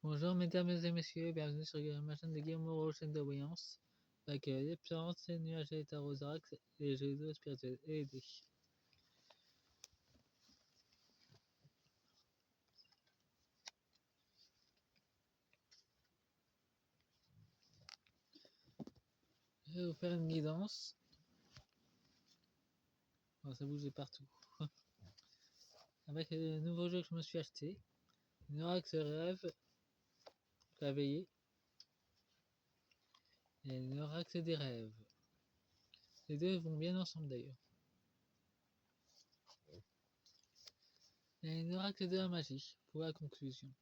Bonjour mesdames et messieurs, bienvenue sur ma chaîne de Guillaume Moreau, chaîne de voyance, avec les plantes, les nuages et les tarosax, et les jeux d'eau spirituels et les dés. Je vais vous faire une guidance. Bon, ça bouge de partout. Avec le nouveau jeu que je me suis acheté, Norax Rêve, réveillé, et Norax des rêves. Les deux vont bien ensemble d'ailleurs. Et Norax de la magie, pour la conclusion.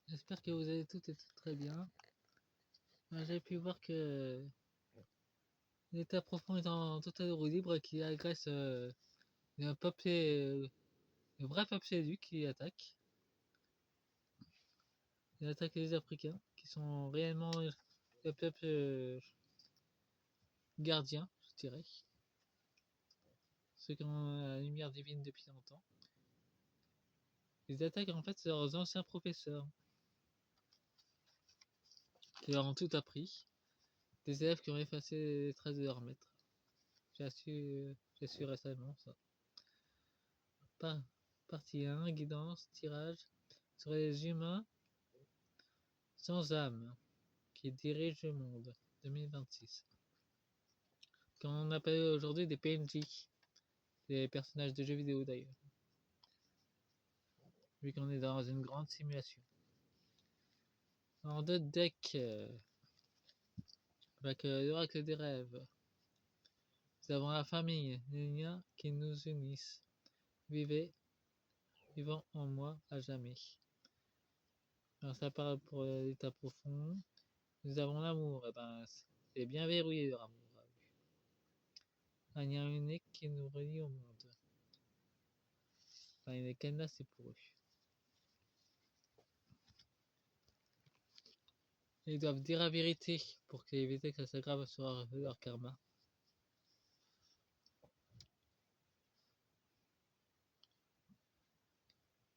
J'espère que vous allez toutes et toutes très bien. J'ai pu voir que l'état profond est en total roue libre et qu'il agresse le papier, le vrai papier du qui attaque. Il attaque les Africains, qui sont réellement le peuple gardien, je dirais. Ceux qui ont la lumière divine depuis longtemps. Ils attaquent en fait leurs anciens professeurs, qui leur ont tout appris. Des élèves qui ont effacé les traces de leur maître. J'ai su récemment ça. Partie 1, guidance, tirage sur les humains sans âme qui dirigent le monde, 2026. Qu'on appelle aujourd'hui des PNJ, des personnages de jeux vidéo d'ailleurs, vu qu'on est dans une grande simulation. En deux decks, avec l'oracle des rêves, nous avons la famille, les liens qui nous unissent. Vivant en moi à jamais. Alors ça parle pour l'état profond. Nous avons l'amour, et ben c'est bien verrouillé leur amour. Un lien unique qui nous relie au monde. Enfin, il est cadenassé pour eux. Ils doivent dire la vérité pour éviter que ça s'aggrave sur leur karma.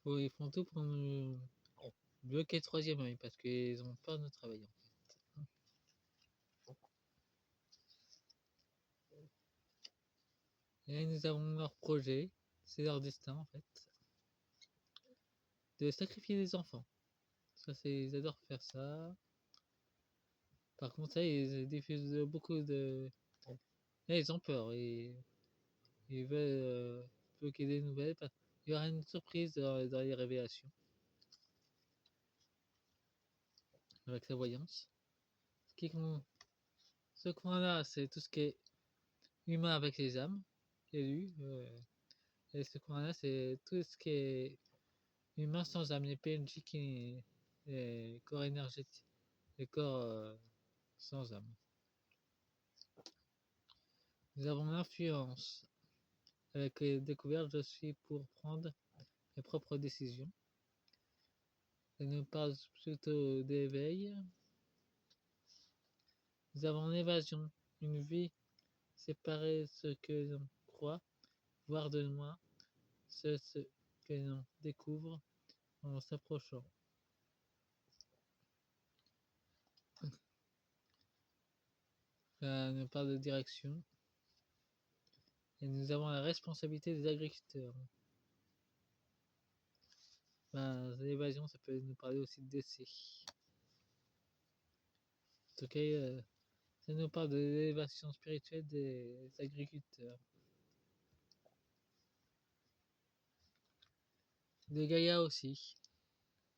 Ils font tout pour nous bloquer le troisième œil parce qu'ils ont peur de notre travail. Et nous avons leur projet, c'est leur destin en fait, de sacrifier les enfants. Ça, ils adorent faire ça. Par contre, ça, ils diffusent beaucoup de. Là, ils ont peur et ils veulent bloquer des nouvelles. Il y aura une surprise dans les révélations avec sa voyance. Ce coin-là, c'est tout ce qui est humain avec les âmes élus. Et ce coin-là, c'est tout ce qui est humain sans âme, les PNJ les corps énergétiques, les corps sans âme. Nous avons l'influence. Avec les découvertes, je suis pour prendre mes propres décisions. Elle nous parle plutôt d'éveil. Nous avons l'évasion, une vie séparée, ce que l'on croit, voir de loin, ce que l'on découvre en s'approchant. Elle nous parle de direction. Et nous avons la responsabilité des agriculteurs. L'évasion, ça peut nous parler aussi de décès. En tout cas, ça nous parle de l'élévation spirituelle des agriculteurs. De Gaïa aussi.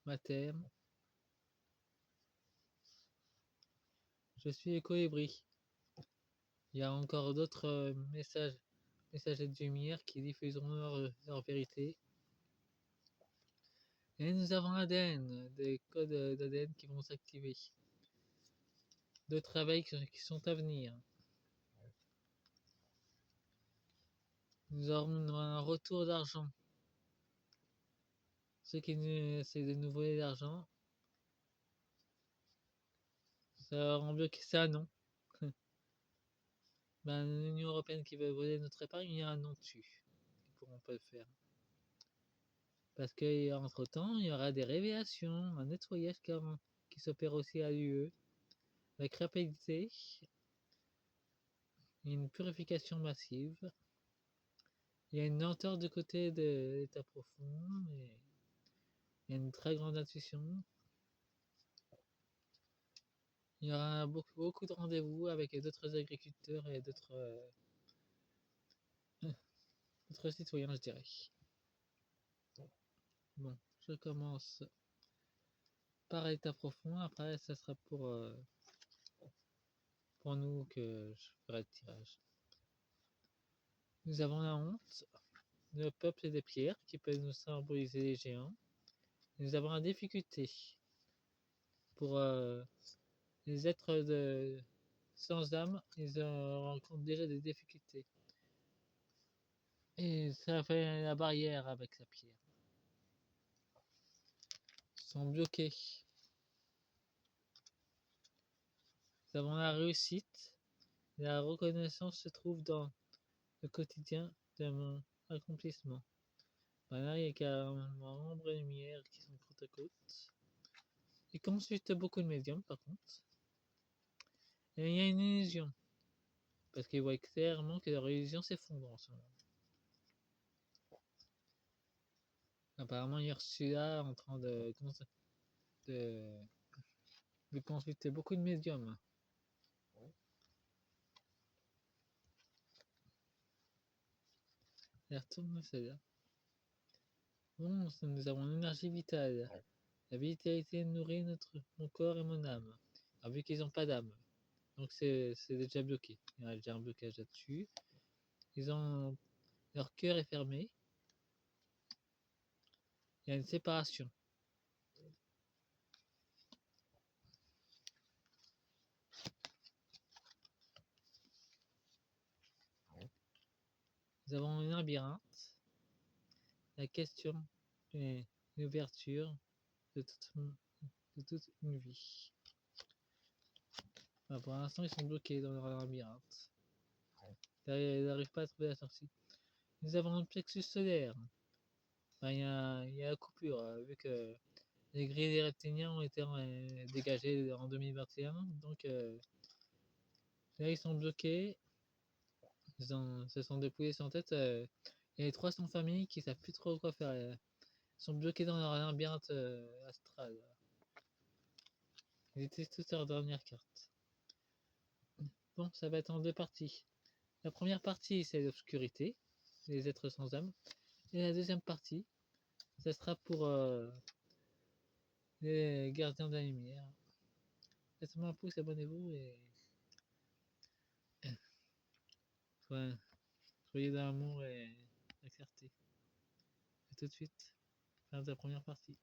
Mater. Je suis les colibris. Il y a encore d'autres messagers de lumière qui diffuseront leur vérité. Et nous avons l'ADN, des codes d'ADN qui vont s'activer. De travail qui sont à venir. Nous aurons un retour d'argent. Ceux qui essaient de nous voler l'argent, ça leur rend bloqué ça, non. L'Union Européenne qui veut voler notre épargne, il y a un non dessus. pourront pas le faire. Parce qu'entre temps, il y aura des révélations, un nettoyage qui s'opère aussi à l'UE, avec rapidité, une purification massive. Il y a une lenteur du côté de l'état profond, et il y a une très grande intuition. Il y aura beaucoup de rendez-vous avec d'autres agriculteurs et d'autres citoyens, je dirais. Bon, je commence par l'état profond, après ça sera pour nous que je ferai le tirage. Nous avons la honte, le peuple des pierres qui peut nous symboliser les géants. Nous avons la difficulté pour les êtres sans âme, ils rencontrent déjà des difficultés. Et ça fait la barrière avec la pierre. Ils sont bloqués. Nous avons la réussite. La reconnaissance se trouve dans le quotidien de mon accomplissement. Voilà, il y a carrément ombre et lumière qui sont côte à côte. Il consulte beaucoup de médiums par contre. Et il y a une illusion. Parce qu'il voit clairement que leur illusion s'effondre en ce moment. Apparemment, il y a reçu là en train de consulter beaucoup de médiums. Il retourne celle-là. Bon, nous avons l'énergie vitale. La vitalité nourrit mon corps et mon âme. Alors, vu qu'ils n'ont pas d'âme, donc c'est déjà bloqué. Il y a déjà un blocage là-dessus. Leur cœur est fermé. Il y a une séparation. Nous avons un labyrinthe. La question est l'ouverture de toute une vie. Enfin, pour l'instant, ils sont bloqués dans leur labyrinthe. Ils n'arrivent pas à trouver la sortie. Nous avons un plexus solaire. Enfin, il y a la coupure, vu que les grilles des reptiliens ont été dégagées en 2021. Donc là, ils sont bloqués. Ils se sont dépouillés sans tête. Il y a les 300 familles qui savent plus trop quoi faire. Ils sont bloqués dans leur labyrinthe astral. Ils utilisent toutes leurs dernières cartes. Bon, ça va être en deux parties. La première partie, c'est l'obscurité, les êtres sans âme. Et la deuxième partie, ça sera pour les gardiens de la lumière. Faites-moi un pouce, abonnez-vous et soyez dans l'amour et la clarté. A tout de suite, fin de la première partie.